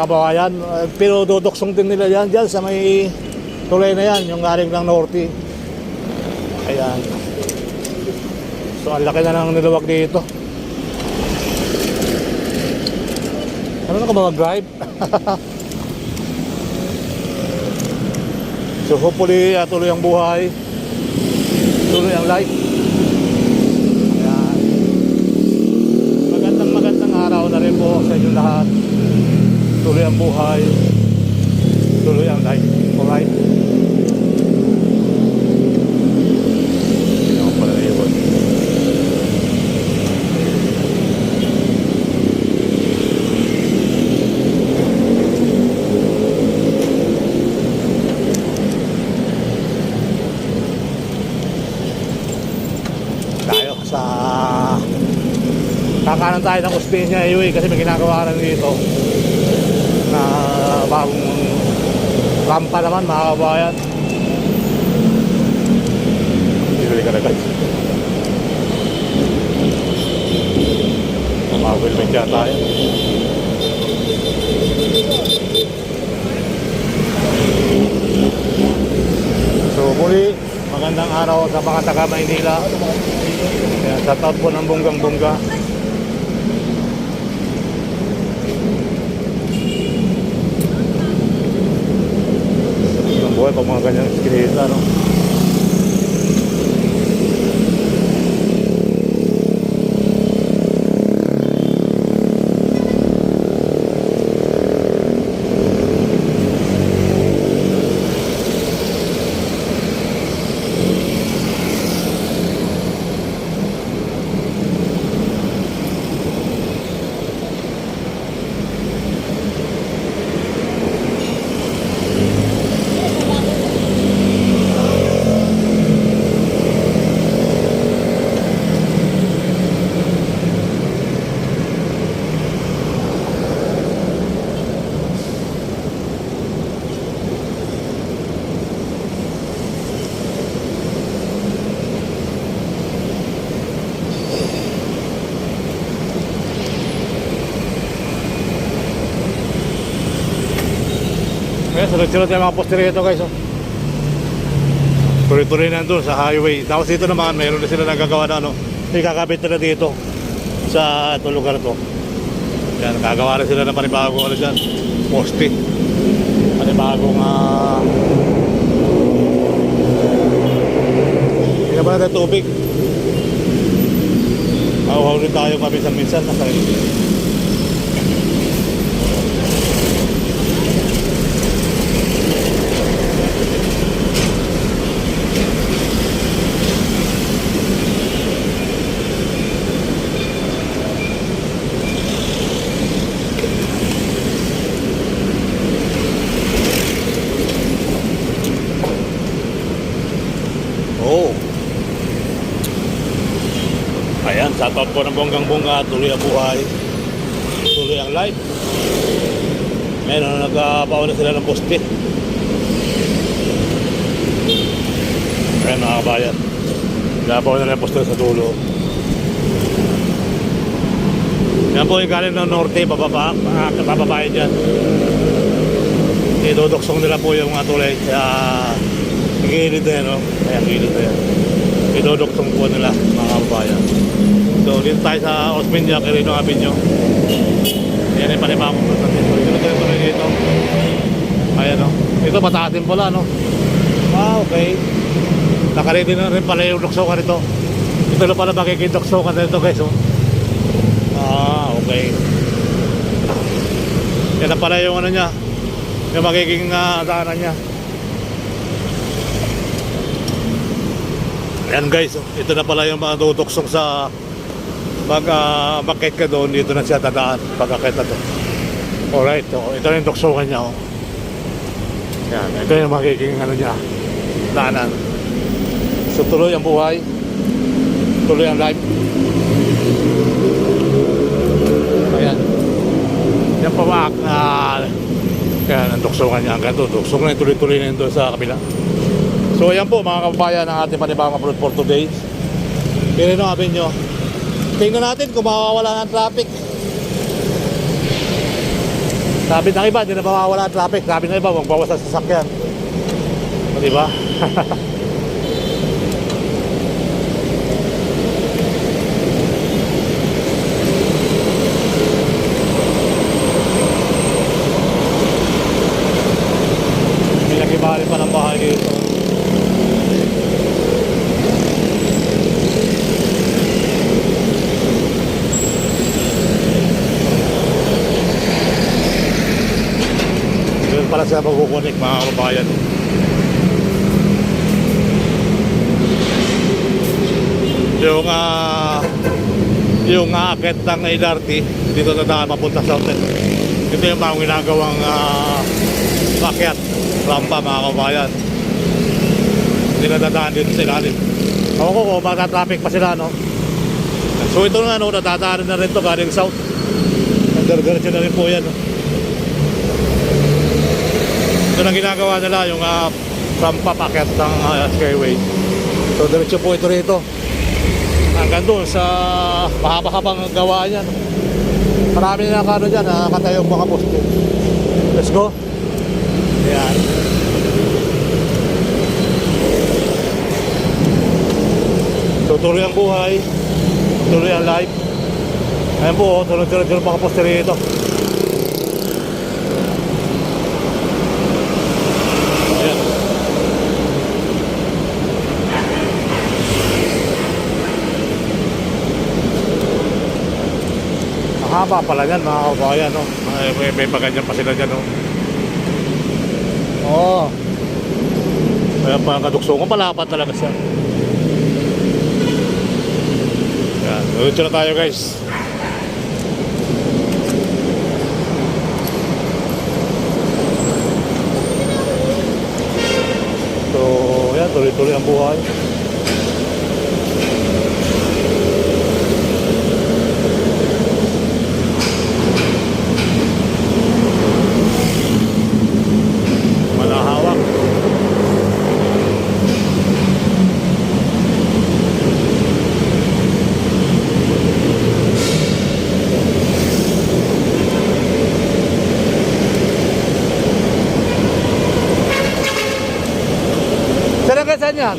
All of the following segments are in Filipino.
mga kababayan. Pero duduksong din nila yan dyan sa may tulay na yan, yung galing ng Norte. Ayan. So ang laki na ng niluwag dito. Ano na ka ba mag-drive? So hopefully tuloy ang buhay, tuloy ang life. Ayan. Magandang araw na rin po sa inyo lahat. Tuloy ang buhay, tuloy ang life. Alright? Hindi ako pala naiwan. Kakanan tayo ng Osmeña Highway kasi may ginagawa rin dito na bagong rampa naman, mga kabayan. Bibili ka na guys. Mawilmit kaya tayo. So muli, magandang araw sa mga taga Maynila. Kaya sa taon po ng bonggang-bongga. Buhay pag mga ganyang skinita, no? Kaya sunod-sunod yung mga poste rito guys, oh. Tuloy-tuloy na doon sa highway. Tapos dito naman mayroon na sila nagagawa na ikakabit na dito sa itong lugar to. Yan, gagawa na sila ng panibagong dyan, poste. Panibagong hindi na ba natin tubig? Mahuhaw rin tayo paminsan-minsan. Ayan, sa top po ng bonggang-bongga, tuloy ang buhay, tuloy ang life. Meron na nagpauna sila ng poste. Ayan mga kabayan, nagpauna na ng poste sa dulo. Yan po yung galing ng Norte, pababae dyan. Idodoksong nila po yung mga tulay sa gilid na yan, no? Ayan, gilid na yan. Idodoksong po nila mga kabayan. So dito tayo sa Osmeña Quirino Avenue. Ayan yung panibamong natin dito. Dito dito. Ayan, no? Ito mataatin pala, no? Okay. Nakaready na rin pala yung doksokan ito. Ito na pala makikidoksokan na ito guys, oh. Okay. Yan na pala yung ano niya, yung magiging daanan niya. Ayan guys, oh. Ito na pala yung mga tutuksong sa makit ka doon. Dito na siya dadaan pagkakit na to. Alright, oh. Ito na yung tuksokan niya, oh. Yan, ito yung magiging ano niya, daanan. So tuloy ang buhay, tuloy ang life. Ayan. Yan pa ba kaya ang tuksokan niya hanggang doon. Tuksong na yung tuloy-tuloy na yun doon sa kabila. So ayan po mga kababayan ang ating panibang upload for today. Quirino Avenue. Tingnan natin kung mawawala ng traffic. Sabi ng iba, hindi na mawawala ang traffic. Sabi ng iba, magbawas ang sasakyan. Di ba? May nag-ibali pa ng bahay dito. Doon pala sila magkukunik mga kababayan. Yung aakit ng LRT dito na daan mapunta sa hotel. Ito yung mga ginagawang akyat rampa mga kababayan. Hindi na dadaan dito sa ilalim. Ako ko kung matatraffic pa sila, no? So ito na, no, nadadaanan na rin ito galing south. Nagdargaratyo na rin po yan, no? Ito na ginagawa nila yung rampa packet ng Skyway. So diretso po ito rito hanggang doon sa mahaba-habang gawa niyan. Marami na nakano dyan, nakatayong mga poste. Let's go. Ayan. Tuloy ang buhay, tuloy ang life. Ayan po, tuloy-tuloy mga poste rito. Haba pala yan mga kabayan, no? May paganyan pa sila dyan, no? Oo. Kaya pa kaduksungan, palapat talaga siya. Yan, ulit na tayo guys. So, yan, tuloy-tuloy ang buhay. Hanggang saan yan?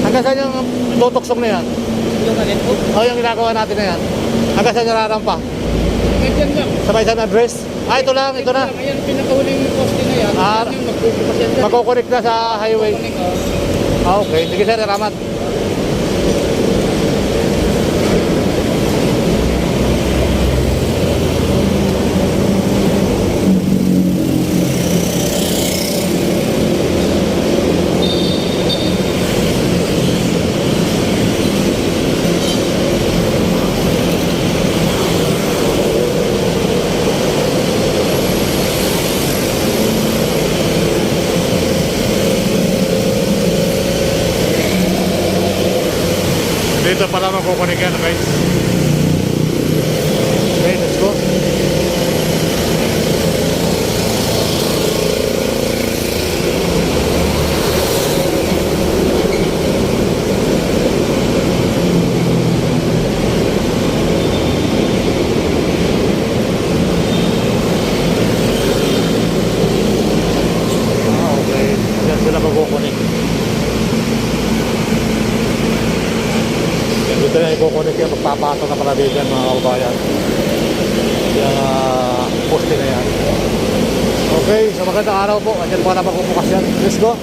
Hanggang saan yung tutuksong na yan? Yung alin po? O yung ginagawa natin na yan? Hanggang saan yung rarampa? Ganyan lang. Sabay saan address? Ito lang, ito na. Ayan, pinakahuling poste na yan. Yan yung magpupupas yan. Magkukunik na sa highway. Okay, sige sir, ramat. Dito pala makukunik yan guys. Okay, let's go. Okay, yan sila makukunik. Dito na ikukunik yung magpapato na pala dito mga kababayan. Yung poste na yan. Okay, so magandang araw po. Andiyan po na magpupukas yan. Let's go.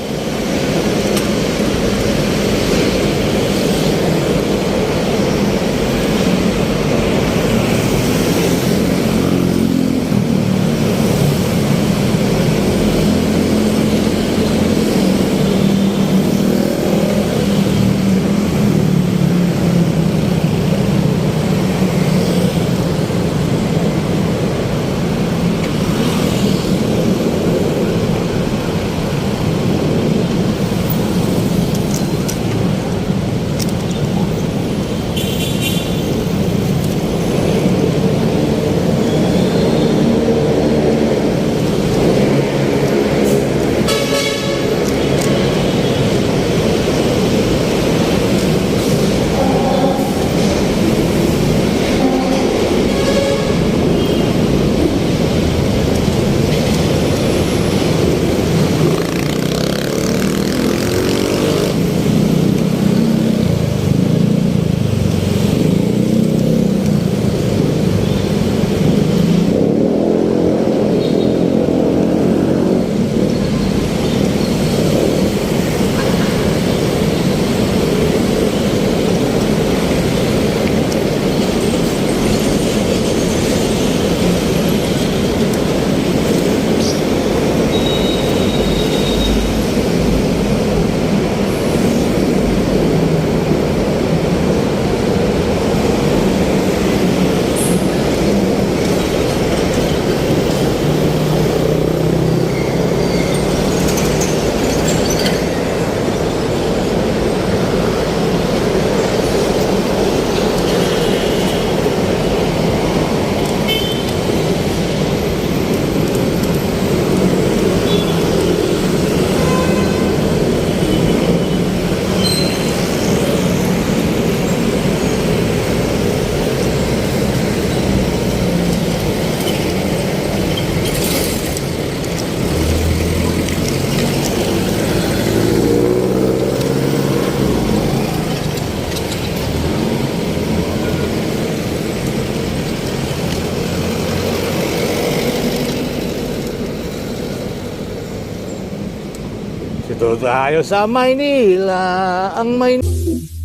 Dito tayo sa Maynila, ang Maynila.